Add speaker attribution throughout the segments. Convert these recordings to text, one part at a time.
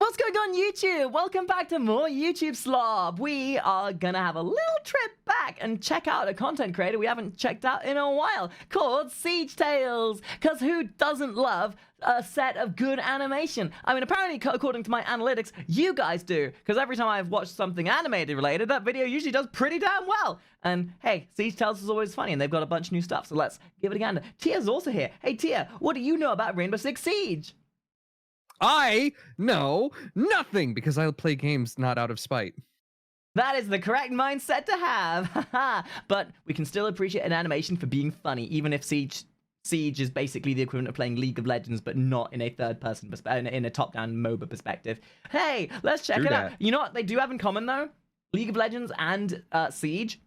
Speaker 1: What's going on, YouTube? Welcome back to more YouTube Slob. We are gonna have a little trip back and check out a content creator we haven't checked out in a while called Siege Tales. Because who doesn't love a set of good animation? I mean, apparently, according to my analytics, you guys do. Because every time I've watched something animated related, that video usually does pretty damn well. And hey, Siege Tales is always funny, and they've got a bunch of new stuff, so let's give it a gander. Tia's also here. Hey, Tia, what do you know about Rainbow Six Siege?
Speaker 2: I know nothing because I play games not out of spite.
Speaker 1: That is the correct mindset to have. But we can still appreciate an animation for being funny, even if Siege is basically the equivalent of playing League of Legends, but not in a third-person perspective, in a top-down MOBA perspective. Hey, let's check it out. You know what they do have in common, though? League of Legends and Siege.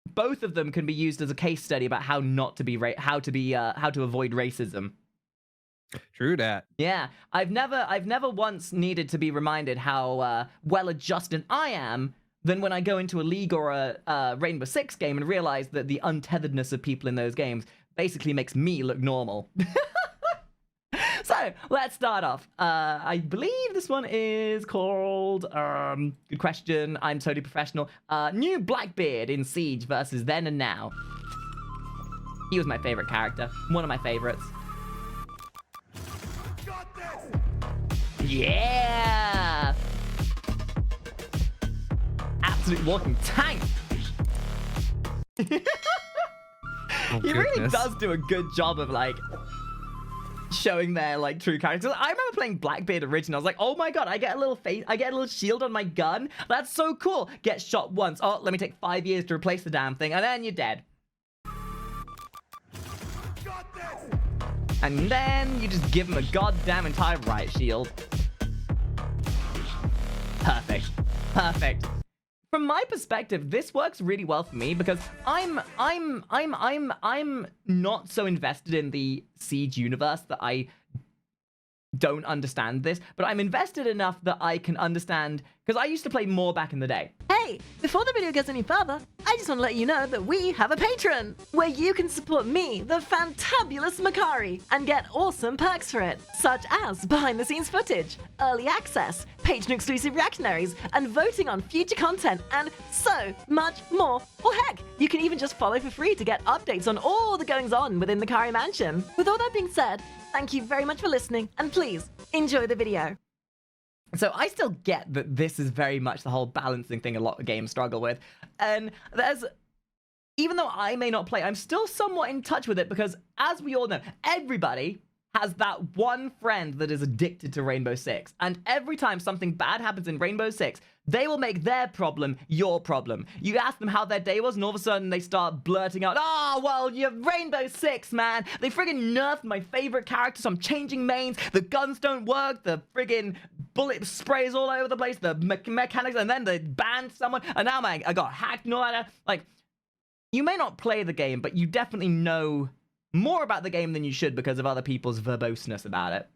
Speaker 1: Both of them can be used as a case study about how not to be how to avoid racism.
Speaker 2: True that.
Speaker 1: Yeah, I've never once needed to be reminded how well-adjusted I am than when I go into a League or a Rainbow Six game and realize that the untetheredness of people in those games basically makes me look normal. So, let's start off. I believe this one is called, good question, I'm totally professional, New Blackbeard in Siege versus Then and Now. He was my favorite character, one of my favorites. Yeah! Absolute walking tank! He really does do a good job of, like, showing their, like, true characters. I remember playing Blackbeard originally. I was like, oh my god, I get a little shield on my gun. That's so cool. Get shot once. Oh, let me take 5 years to replace the damn thing, and then you're dead. And then you just give him a goddamn entire riot shield. Perfect. Perfect. From my perspective, this works really well for me because I'm not so invested in the Siege universe that I don't understand this, but I'm invested enough that I can understand, because I used to play more back in the day.
Speaker 3: Hey, before the video goes any further, I just want to let you know that we have a Patreon, where you can support me, the fantabulous Makari, and get awesome perks for it, such as behind-the-scenes footage, early access, Patreon-exclusive reactionaries, and voting on future content, and so much more. Or heck, you can even just follow for free to get updates on all the goings-on within the Kari mansion. With all that being said, thank you very much for listening, and please, enjoy the video.
Speaker 1: So I still get that this is very much the whole balancing thing a lot of games struggle with. And even though I may not play, I'm still somewhat in touch with it because, as we all know, everybody has that one friend that is addicted to Rainbow Six. And every time something bad happens in Rainbow Six, they will make their problem your problem. You ask them how their day was, and all of a sudden they start blurting out, "Oh, well, you're Rainbow Six, man. They friggin' nerfed my favorite character, so I'm changing mains. The guns don't work. The friggin' bullet sprays all over the place. The mechanics, and then they banned someone, and now I got hacked and all that." Like, you may not play the game, but you definitely know more about the game than you should because of other people's verboseness about it.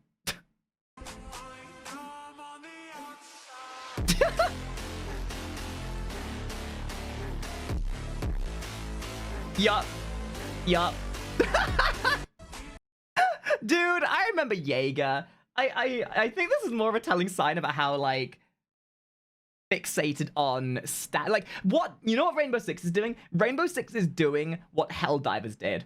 Speaker 1: Yup. Dude, I remember Jaeger. I think this is more of a telling sign about how, like, fixated on stat. Like, you know what Rainbow Six is doing? Rainbow Six is doing what Helldivers did.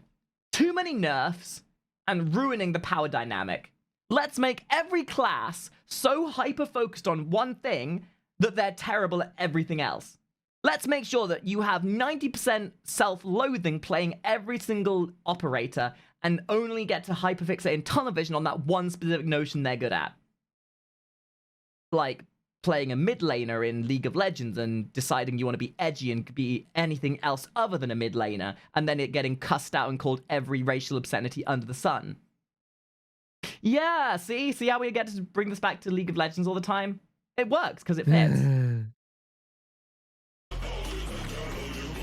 Speaker 1: Too many nerfs and ruining the power dynamic. Let's make every class so hyper-focused on one thing that they're terrible at everything else. Let's make sure that you have 90% self-loathing playing every single operator and only get to hyperfixate in tunnel vision on that one specific notion they're good at. Like playing a mid laner in League of Legends and deciding you want to be edgy and be anything else other than a mid laner, and then it getting cussed out and called every racial obscenity under the sun. Yeah, see how we get to bring this back to League of Legends all the time? It works because it fits.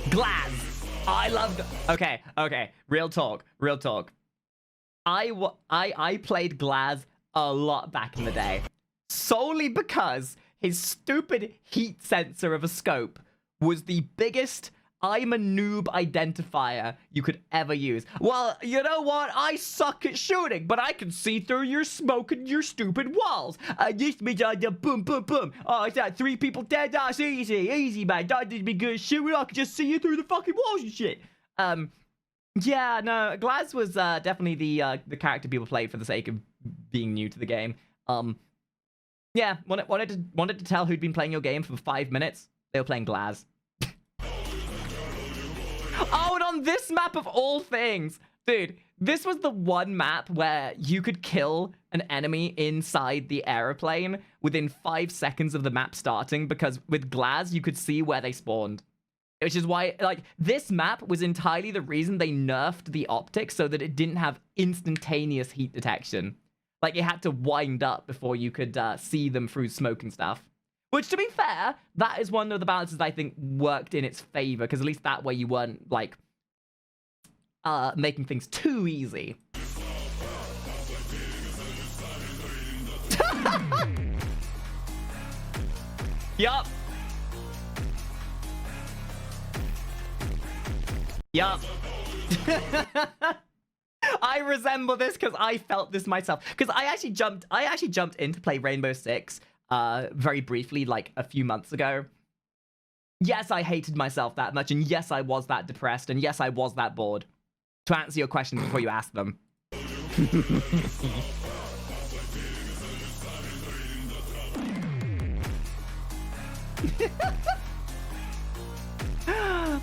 Speaker 1: Glaz. I loved. Okay. Real talk. I played Glaz a lot back in the day, solely because his stupid heat sensor of a scope was the biggest I'm a noob identifier you could ever use. Well, you know what? I suck at shooting, but I can see through your smoke and your stupid walls. This means boom, boom, boom. Oh, is that 3 people dead? That's easy, man. That did be good shooting. I can just see you through the fucking walls and shit. Yeah, no, Glaz was definitely the character people played for the sake of being new to the game. Yeah, wanted to tell who'd been playing your game for 5 minutes. They were playing Glaz. Oh, and on this map of all things, dude, this was the one map where you could kill an enemy inside the aeroplane within 5 seconds of the map starting, because with Glaz, you could see where they spawned. Which is why, like, this map was entirely the reason they nerfed the optics so that it didn't have instantaneous heat detection. Like, it had to wind up before you could see them through smoke and stuff. Which, to be fair, that is one of the balances I think worked in its favor, because at least that way you weren't, like, making things too easy. Yup. Yup. I resemble this because I felt this myself. Because I actually jumped in to play Rainbow Six very briefly, like a few months ago. Yes, I hated myself that much, and yes, I was that depressed, and yes, I was that bored. To answer your questions before you ask them.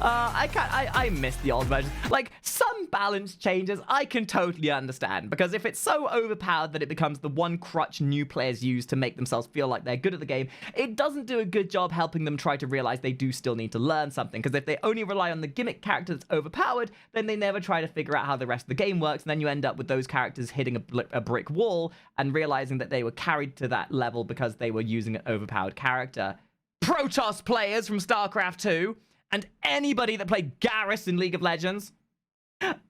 Speaker 1: I miss the old version. Like, some balance changes I can totally understand, because if it's so overpowered that it becomes the one crutch new players use to make themselves feel like they're good at the game, it doesn't do a good job helping them try to realize they do still need to learn something, because if they only rely on the gimmick character that's overpowered, then they never try to figure out how the rest of the game works, and then you end up with those characters hitting a brick wall and realizing that they were carried to that level because they were using an overpowered character. Protoss players from StarCraft 2, and anybody that played Garrus in League of Legends.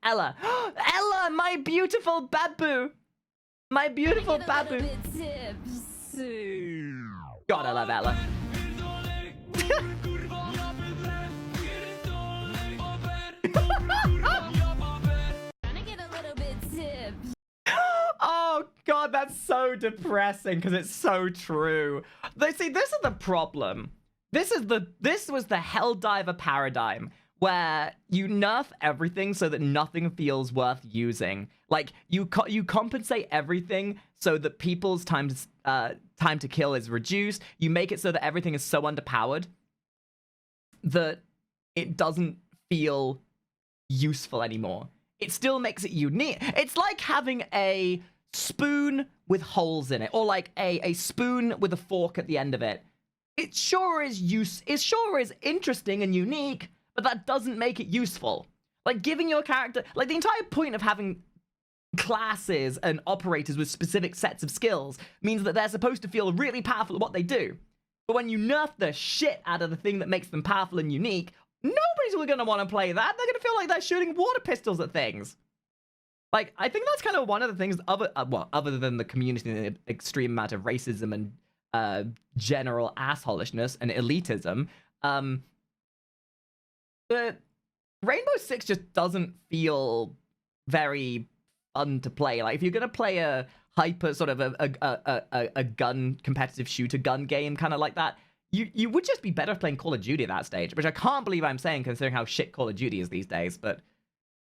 Speaker 1: Ella. Ella, my beautiful babu. My beautiful babu. God, I love Ella. Oh, God, that's so depressing because it's so true. See, this is the problem. This was the Helldiver paradigm, where you nerf everything so that nothing feels worth using. Like, you compensate everything so that people's time to kill is reduced. You make it so that everything is so underpowered that it doesn't feel useful anymore. It still makes it unique. It's like having a spoon with holes in it, or like a spoon with a fork at the end of it. It sure is interesting and unique, but that doesn't make it useful. Like, giving your character, like, the entire point of having classes and operators with specific sets of skills means that they're supposed to feel really powerful at what they do. But when you nerf the shit out of the thing that makes them powerful and unique, nobody's going to want to play that. They're going to feel like they're shooting water pistols at things. Like, I think that's kind of one of the things, other than the community and the extreme amount of racism and general assholishness and elitism, but Rainbow Six just doesn't feel very fun to play. Like, if you're gonna play a hyper sort of a gun competitive shooter gun game kind of like that, you would just be better playing Call of Duty at that stage, which I can't believe I'm saying considering how shit Call of Duty is these days. But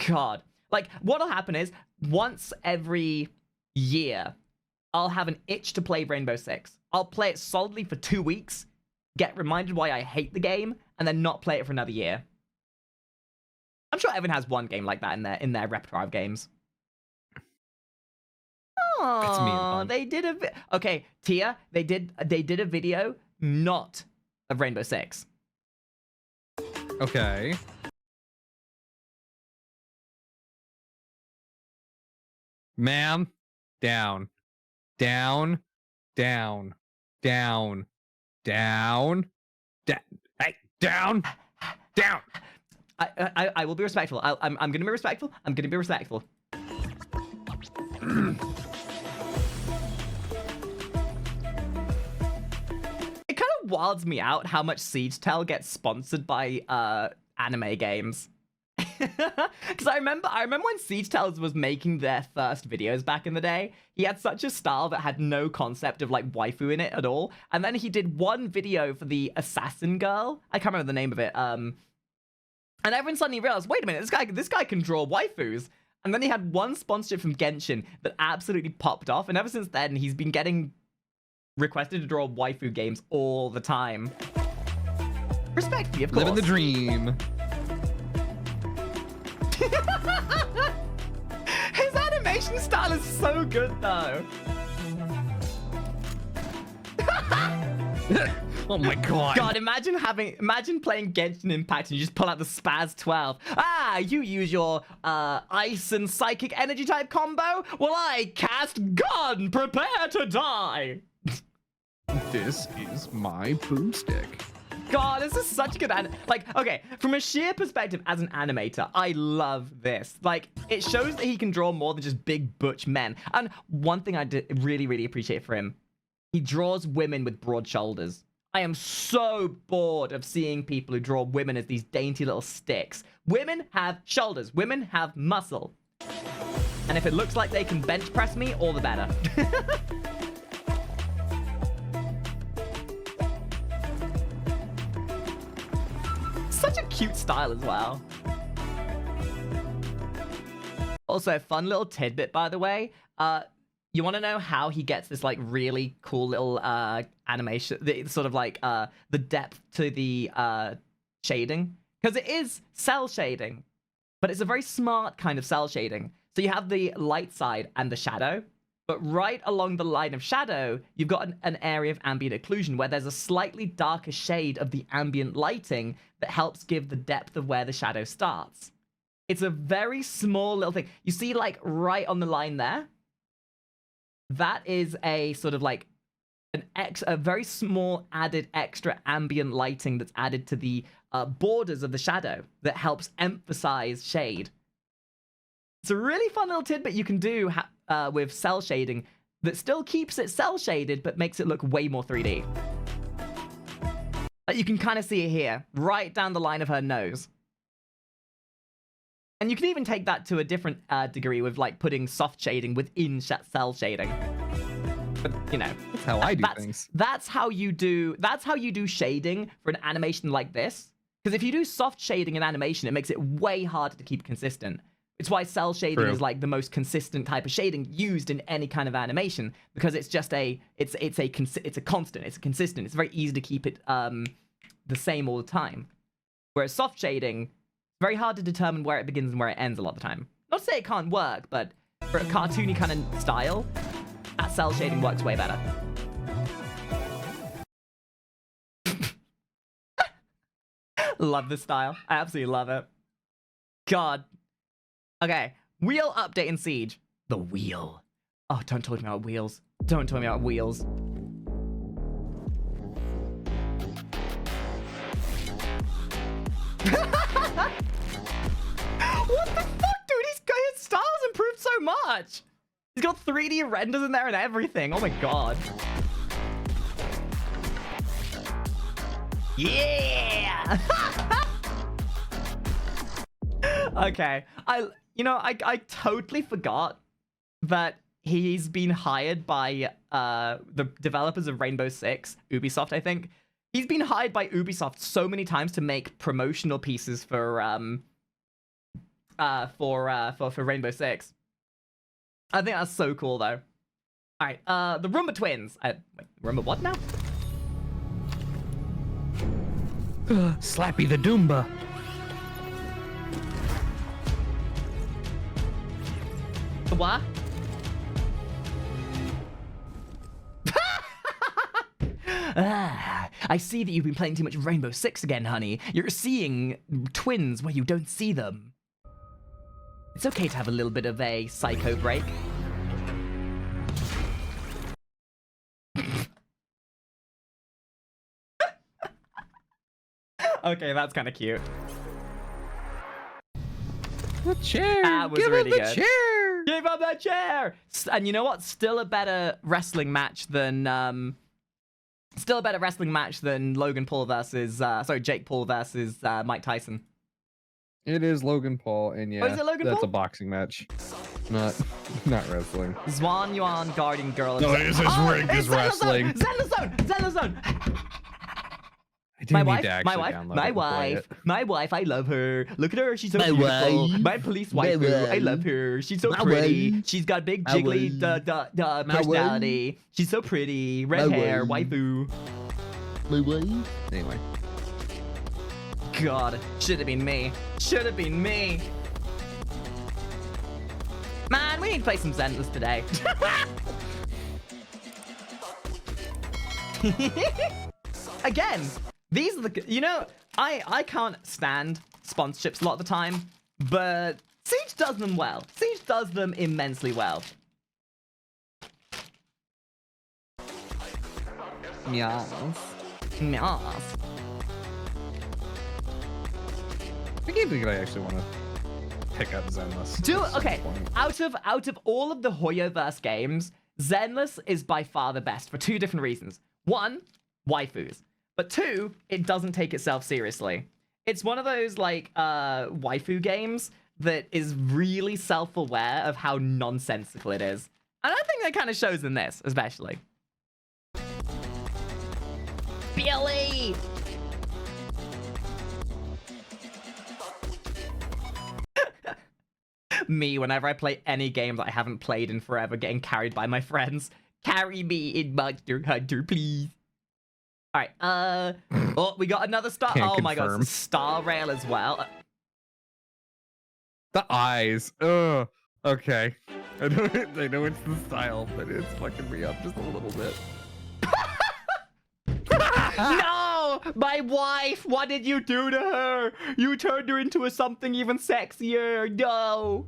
Speaker 1: God, like, what'll happen is once every year I'll have an itch to play Rainbow Six. I'll play it solidly for 2 weeks, get reminded why I hate the game, and then not play it for another year. I'm sure everyone has one game like that in their repertoire of games. Oh, they did okay, Tia, they did a video not of Rainbow Six.
Speaker 2: Okay. Ma'am, down. Down, down, down, down, hey, down, down.
Speaker 1: I will be respectful. I'm going to be respectful. I'm going to be respectful. It kind of wilds me out how much Siege Tell gets sponsored by anime games. Because I remember when Siege Tellers was making their first videos back in the day, he had such a style that had no concept of like waifu in it at all. And then he did one video for the assassin girl. I can't remember the name of it. And everyone suddenly realized, wait a minute, this guy can draw waifus. And then he had one sponsorship from Genshin that absolutely popped off. And ever since then, he's been getting requested to draw waifu games all the time. Respectfully, of course.
Speaker 2: Living the dream.
Speaker 1: His animation style is so good, though.
Speaker 2: Oh my god.
Speaker 1: God, imagine playing Genshin Impact and you just pull out the Spaz 12. Ah, you use your ice and psychic energy type combo? Well, I cast gun, prepare to die.
Speaker 2: This is my boomstick.
Speaker 1: God, this is such a good like, okay, from a sheer perspective as an animator, I love this. Like, it shows that he can draw more than just big butch men. And one thing I really, really appreciate for him, he draws women with broad shoulders. I am so bored of seeing people who draw women as these dainty little sticks. Women have shoulders. Women have muscle. And if it looks like they can bench press me, all the better. Such a cute style as well. Also, fun little tidbit, by the way. You want to know how he gets this like really cool little animation, sort of like the depth to the shading? Because it is cell shading, but it's a very smart kind of cell shading. So you have the light side and the shadow, but right along the line of shadow, you've got an area of ambient occlusion where there's a slightly darker shade of the ambient lighting that helps give the depth of where the shadow starts. It's a very small little thing. You see, like, right on the line there? That is a sort of like a very small added extra ambient lighting that's added to the borders of the shadow that helps emphasize shade. It's a really fun little tidbit you can do with cell shading that still keeps it cell shaded but makes it look way more 3D. You can kind of see it here, right down the line of her nose. And you can even take that to a different degree with like putting soft shading within cell shading. But you know,
Speaker 2: that's how I do things.
Speaker 1: That's how you do shading for an animation like this. Because if you do soft shading in animation, it makes it way harder to keep consistent. It's why cell shading is like the most consistent type of shading used in any kind of animation, because it's just it's a constant, it's consistent. It's very easy to keep it the same all the time. Whereas soft shading, very hard to determine where it begins and where it ends a lot of the time. Not to say it can't work, but for a cartoony kind of style, that cell shading works way better. Love this style. I absolutely love it. God. Okay, wheel update in Siege. The wheel. Oh, don't talk to me about wheels. Don't talk to me about wheels. What the fuck, dude? His style's improved so much. He's got 3D renders in there and everything. Oh my god. Yeah! Okay. I totally forgot that he's been hired by the developers of Rainbow Six, Ubisoft, I think. He's been hired by Ubisoft so many times to make promotional pieces for Rainbow Six. I think that's so cool, though. All right, the Roomba twins. Wait, Roomba what now?
Speaker 2: Slappy the Doomba.
Speaker 1: What? I see that you've been playing too much Rainbow Six again, honey. You're seeing twins where you don't see them. It's okay to have a little bit of a psycho break. Okay, that's kind of cute.
Speaker 2: The chair.
Speaker 1: That was
Speaker 2: Give
Speaker 1: really
Speaker 2: him the
Speaker 1: good.
Speaker 2: chair.
Speaker 1: Give up that chair. And you know what? Still a better wrestling match than Logan Paul versus Jake Paul versus Mike Tyson.
Speaker 2: It is Logan Paul, and yeah,
Speaker 1: is it Logan
Speaker 2: that's
Speaker 1: Paul?
Speaker 2: a boxing match, not wrestling.
Speaker 1: Zwan Yuan guarding girl.
Speaker 2: No, it is as rigged as wrestling.
Speaker 1: Zelda Zone.
Speaker 2: I do need to actually download it and play it.
Speaker 1: My wife, I love her. Look at her, she's so
Speaker 3: My
Speaker 1: beautiful.
Speaker 3: wife.
Speaker 1: My police
Speaker 3: My
Speaker 1: waifu, I
Speaker 3: wife.
Speaker 1: love her. She's so
Speaker 3: My
Speaker 1: pretty.
Speaker 3: wife.
Speaker 1: She's got big
Speaker 3: My
Speaker 1: jiggly
Speaker 3: wife. My
Speaker 1: personality. She's so pretty. Red
Speaker 3: My
Speaker 1: hair,
Speaker 3: wife.
Speaker 1: waifu.
Speaker 3: My wife.
Speaker 2: Anyway,
Speaker 1: God, should have been me. Should have been me. Man, we need to play some Zenless today. Again, these are the, you know, I can't stand sponsorships a lot of the time, but Siege does them well. Siege does them immensely well.
Speaker 2: yes.
Speaker 1: Yes.
Speaker 2: I can't think I actually want to pick up Zenless.
Speaker 1: Okay, out of all of the Hoyoverse games, Zenless is by far the best for two different reasons. One, waifus. But two, it doesn't take itself seriously. It's one of those like waifu games that is really self-aware of how nonsensical it is. And I think that kind of shows in this, especially. Billy! Me, whenever I play any game that I haven't played in forever, getting carried by my friends. Carry me in Monster Hunter, please. Alright, oh, we got another star.
Speaker 2: Can't
Speaker 1: my
Speaker 2: confirm.
Speaker 1: god, Star Rail as well.
Speaker 2: The eyes. Ugh. Okay. I know it's the style, but it's fucking me up just a little bit.
Speaker 1: No! My wife! What did you do to her? You turned her into something even sexier. No!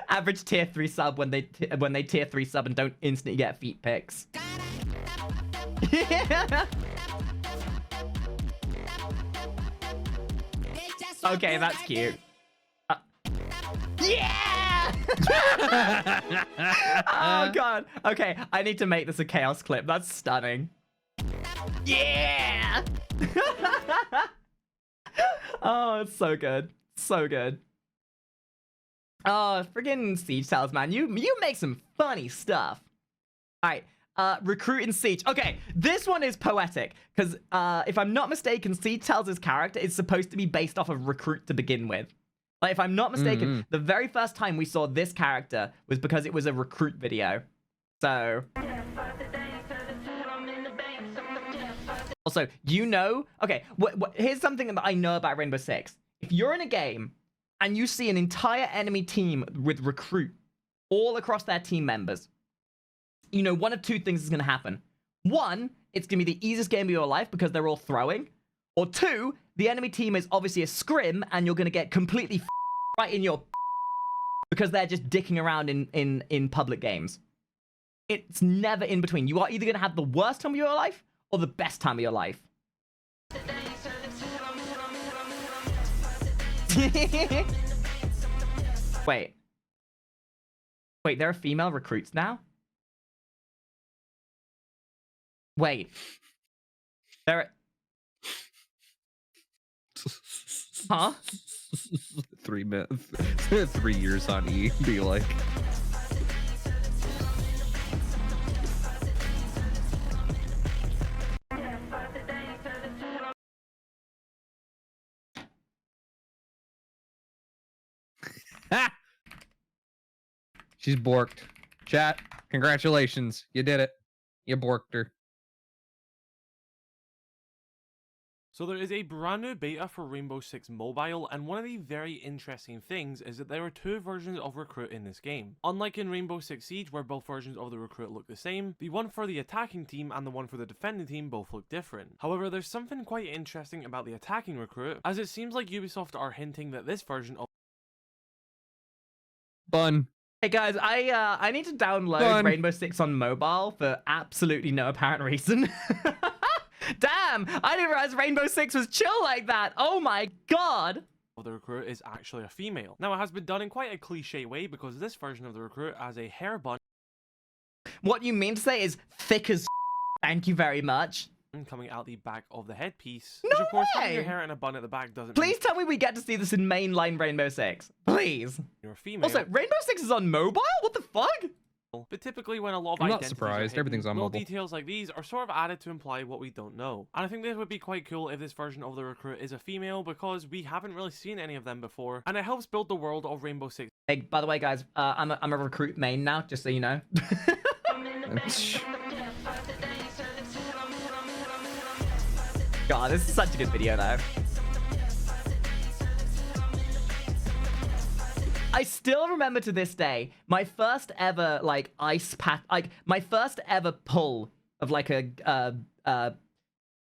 Speaker 1: Average tier 3 sub when they tier 3 sub and don't instantly get feet pics. Okay, that's cute. Yeah! Oh god. Okay, I need to make this a chaos clip. That's stunning. Yeah! Oh, it's so good. So good. Oh, friggin' Siege Tales, man. You make some funny stuff. Alright, Recruit in Siege. Okay, this one is poetic, because if I'm not mistaken, Siege Tales' character is supposed to be based off of Recruit to begin with. Like, if I'm not mistaken, the very first time we saw this character was because it was a Recruit video. So... Also, you know... Okay, here's something that I know about Rainbow Six. If you're in a game and you see an entire enemy team with Recruit all across their team members, you know one of two things is going to happen. One, it's going to be the easiest game of your life because they're all throwing. Or two, the enemy team is obviously a scrim and you're going to get completely right in your because they're just dicking around in public games. It's never in between. You are either going to have the worst time of your life or the best time of your life. Wait, there are female recruits now? Wait. There are... Huh?
Speaker 2: 3 minutes. 3 years on E, be like. Ha! She's borked. Chat, congratulations. You did it. You borked her.
Speaker 4: So there is a brand new beta for Rainbow Six Mobile, and one of the very interesting things is that there are two versions of Recruit in this game. Unlike in Rainbow Six Siege, where both versions of the Recruit look the same, the one for the attacking team and the one for the defending team both look different. However, there's something quite interesting about the attacking Recruit, as it seems like Ubisoft are hinting that this version of
Speaker 2: Bun.
Speaker 1: Hey guys, I need to download
Speaker 2: Fun.
Speaker 1: Rainbow Six on mobile for absolutely no apparent reason. Damn, I didn't realize Rainbow Six was chill like that. Oh my god.
Speaker 4: the Recruit is actually a female. Now, it has been done in quite a cliche way because this version of the Recruit has a hair bun.
Speaker 1: What you mean to say is thick as thank you very much.
Speaker 4: coming out the back of the headpiece.
Speaker 1: No
Speaker 4: which, of course, having your
Speaker 1: way!
Speaker 4: hair in a bun at the back doesn't
Speaker 1: Please tell me we get to see this in mainline Rainbow Six. Please.
Speaker 4: mean you're a female.
Speaker 1: Also, Rainbow Six is on mobile? What the fuck?
Speaker 4: But typically when a lot of
Speaker 2: I'm not
Speaker 4: identities are
Speaker 2: surprised.
Speaker 4: hidden,
Speaker 2: Everything's on
Speaker 4: little
Speaker 2: mobile.
Speaker 4: details like these are sort of added to imply what we don't know. And I think this would be quite cool if this version of the recruit is a female, because we haven't really seen any of them before, and it helps build the world of Rainbow Six.
Speaker 1: Hey, by the way, guys, I'm a recruit main now, just so you know. God, this is such a good video, though. I still remember to this day my first ever like ice pack, like my first ever pull of like a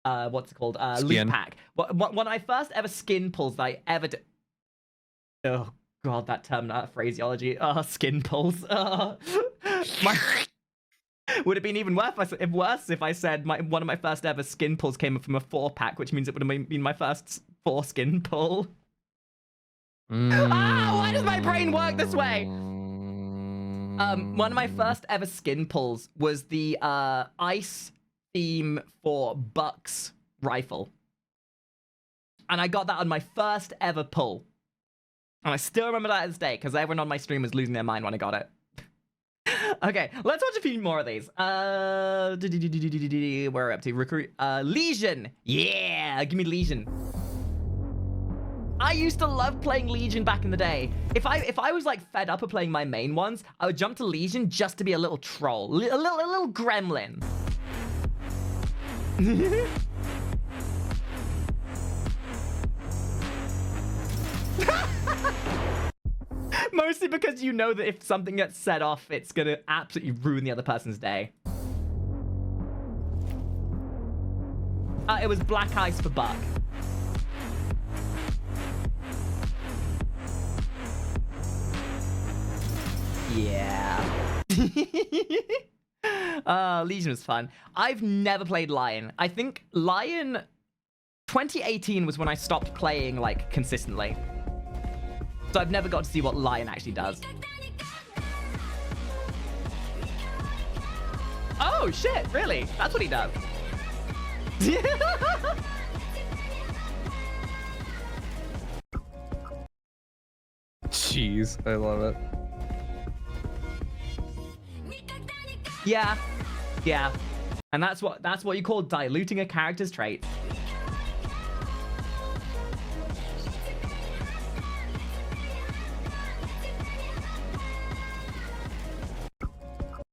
Speaker 1: what's it called, loot
Speaker 2: Skin.
Speaker 1: pack. One of my first ever skin pulls that I ever did. Oh god, that term, that phraseology. Skin pulls. My... Would have been even worse if I said one of my first ever skin pulls came from a 4-pack, which means it would have been my first 4 skin pull. Ah, why does my brain work this way? One of my first ever skin pulls was the ice theme for Buck's rifle. And I got that on my first ever pull. And I still remember that to this day, because everyone on my stream was losing their mind when I got it. Okay, let's watch a few more of these. Where are we up to? Recruit. Legion! Yeah! Give me Legion. I used to love playing Legion back in the day. If I was like fed up of playing my main ones, I would jump to Legion just to be a little troll, a little gremlin. Mostly because you know that if something gets set off, it's gonna absolutely ruin the other person's day. It was Black Ice for Buck. Yeah. Legion was fun. I've never played Lion. I think Lion 2018 was when I stopped playing like consistently. So I've never got to see what Lion actually does. Oh shit, really? That's what he does.
Speaker 2: Jeez, I love it.
Speaker 1: Yeah. Yeah. And that's what you call diluting a character's traits.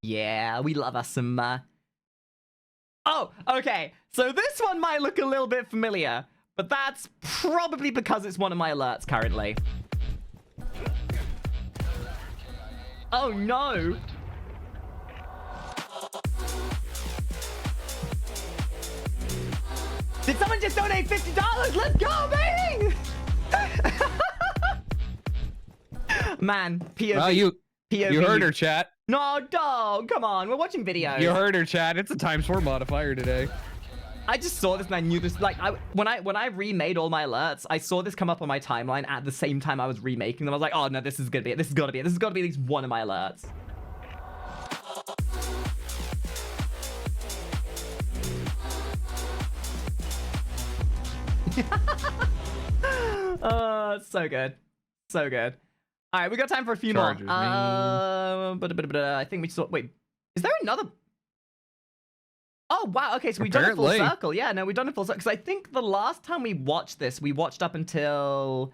Speaker 1: Yeah, we love us some Oh, okay. So this one might look a little bit familiar, but that's probably because it's one of my alerts currently. Oh no. Did someone just donate $50? Let's go, baby! Man, POV.
Speaker 2: Well, you heard her, chat.
Speaker 1: No, dog, come on. We're watching videos.
Speaker 2: You heard her, chat. It's a ×4 modifier today.
Speaker 1: I just saw this and I knew this. Like, when I remade all my alerts, I saw this come up on my timeline at the same time I was remaking them. I was like, oh no, this is gonna be it. This has got to be it. This has got to be at least one of my alerts. So good. So good. All right, we got time for a few
Speaker 2: Chargers,
Speaker 1: more. I think we saw. Wait, is there another? Oh wow. Okay, so we've done a full
Speaker 2: Apparently.
Speaker 1: circle. Yeah, no, we've done a full circle. Because I think the last time we watched this, we watched up until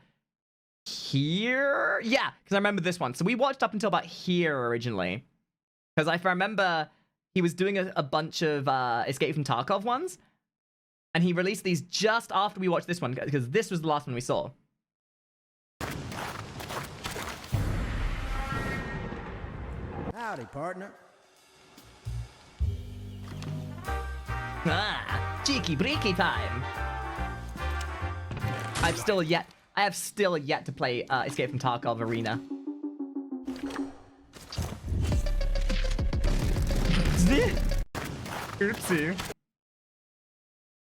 Speaker 1: here. Yeah, because I remember this one. So we watched up until about here originally. Because if I remember, he was doing a bunch of Escape from Tarkov ones. And he released these just after we watched this one, because this was the last one we saw.
Speaker 5: Howdy, partner.
Speaker 1: Ah, cheeky breaky time. I have still yet to play Escape from Tarkov Arena. Oopsie.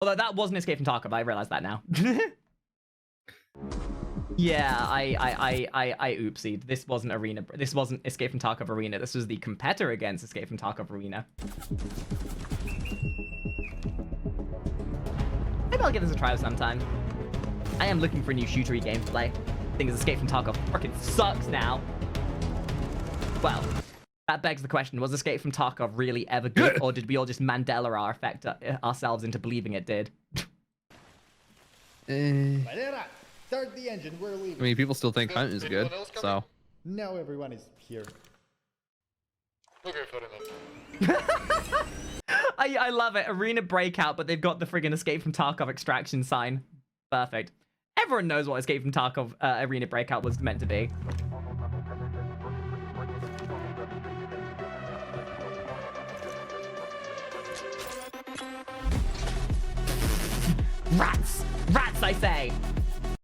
Speaker 1: Although that wasn't Escape from Tarkov, I realize that now. Yeah, I oopsied. This wasn't Arena. This wasn't Escape from Tarkov Arena. This was the competitor against Escape from Tarkov Arena. maybe I'll give this a try sometime. I am looking for a new shootery game to play. I think Escape from Tarkov freaking sucks now. Well, that begs the question, was Escape from Tarkov really ever good, or did we all just Mandela ourselves into believing it did?
Speaker 5: Valera, start the engine. We're leaving.
Speaker 2: I mean, people still think Hunt is good, so.
Speaker 5: Now everyone is here.
Speaker 6: Okay, fair enough.
Speaker 1: I love it. Arena Breakout, but they've got the friggin' Escape from Tarkov extraction sign. Perfect. Everyone knows what Escape from Tarkov Arena Breakout was meant to be. Rats! Rats, I say!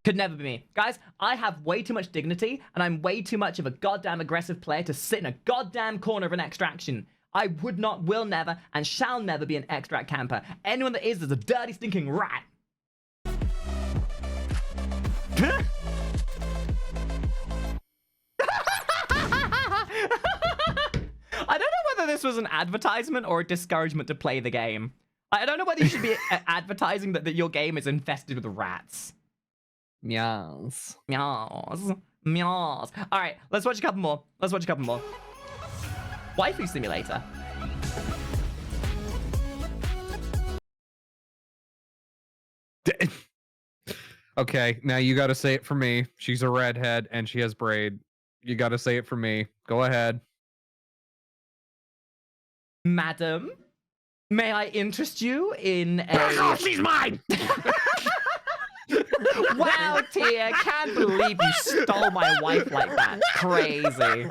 Speaker 1: Could never be me. Guys, I have way too much dignity, and I'm way too much of a goddamn aggressive player to sit in a goddamn corner of an extraction. I would not, will never, and shall never be an extract camper. Anyone that is a dirty, stinking rat. I don't know whether this was an advertisement or a discouragement to play the game. I don't know whether you should be advertising that your game is infested with rats.
Speaker 2: Meows.
Speaker 1: Meows. Meows. All right, let's watch a couple more. Let's watch a couple more. Waifu Simulator.
Speaker 2: Okay, now you gotta say it for me. She's a redhead and she has braid. You gotta say it for me. Go ahead.
Speaker 1: Madam, may I interest you in a...
Speaker 2: Oh, she's mine!
Speaker 1: Wow, Tia, can't believe you stole my wife like that. Crazy.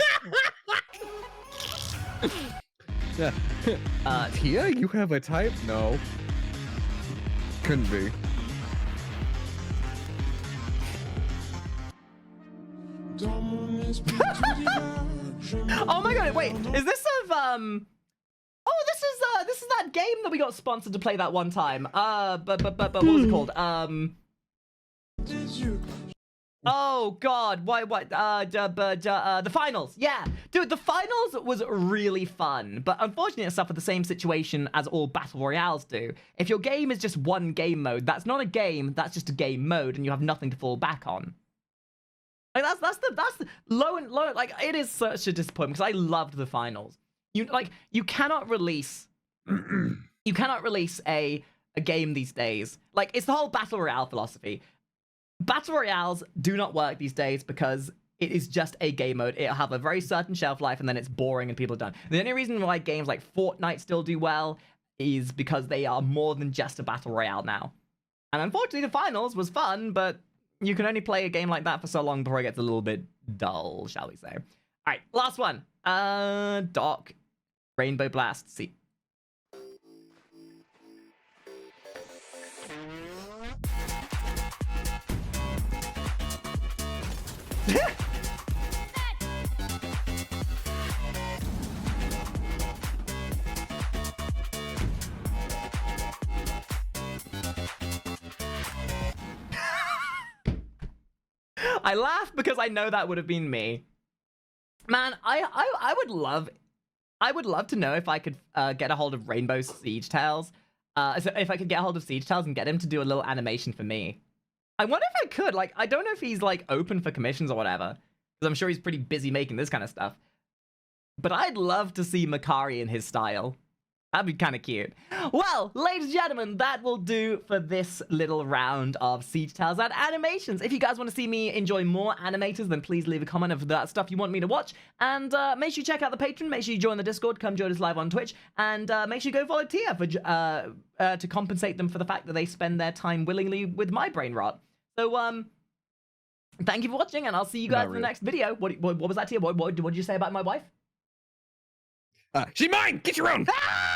Speaker 2: Tia, you have a type? No. Couldn't be.
Speaker 1: Oh my god, wait, is this of, oh, this is that game that we got sponsored to play that one time. But what was it called? Oh god, the finals. Yeah, dude, the finals was really fun, but unfortunately it suffered the same situation as all battle royales do. If your game is just one game mode, that's not a game, that's just a game mode, and you have nothing to fall back on. Like that's the low, like it is such a disappointment because I loved the finals. You cannot release a game these days. Like, it's the whole battle royale philosophy. Battle royales do not work these days because it is just a game mode. It'll have a very certain shelf life and then it's boring and people are done. The only reason why games like Fortnite still do well is because they are more than just a battle royale now. And unfortunately the finals was fun, but you can only play a game like that for so long before it gets a little bit dull, shall we say. All right, last one. Doc. Rainbow Blast. See. I laugh because I know that would have been me. Man, I would love to know if I could get a hold of Rainbow Siege Tales. So if I could get a hold of Siege Tales and get him to do a little animation for me. I wonder if I could. Like, I don't know if he's like open for commissions or whatever, because I'm sure he's pretty busy making this kind of stuff. But I'd love to see Makari in his style. That'd be kind of cute. Well, ladies and gentlemen, that will do for this little round of Siege Tales and animations. If you guys want to see me enjoy more animators, then please leave a comment of that stuff you want me to watch. And make sure you check out the Patreon. Make sure you join the Discord. Come join us live on Twitch. And make sure you go follow Tia for, to compensate them for the fact that they spend their time willingly with my brain rot. So, thank you for watching, and I'll see you guys in the next video. What was that, Tia? What did you say about my wife?
Speaker 2: She's mine! Get your own!
Speaker 1: Ah!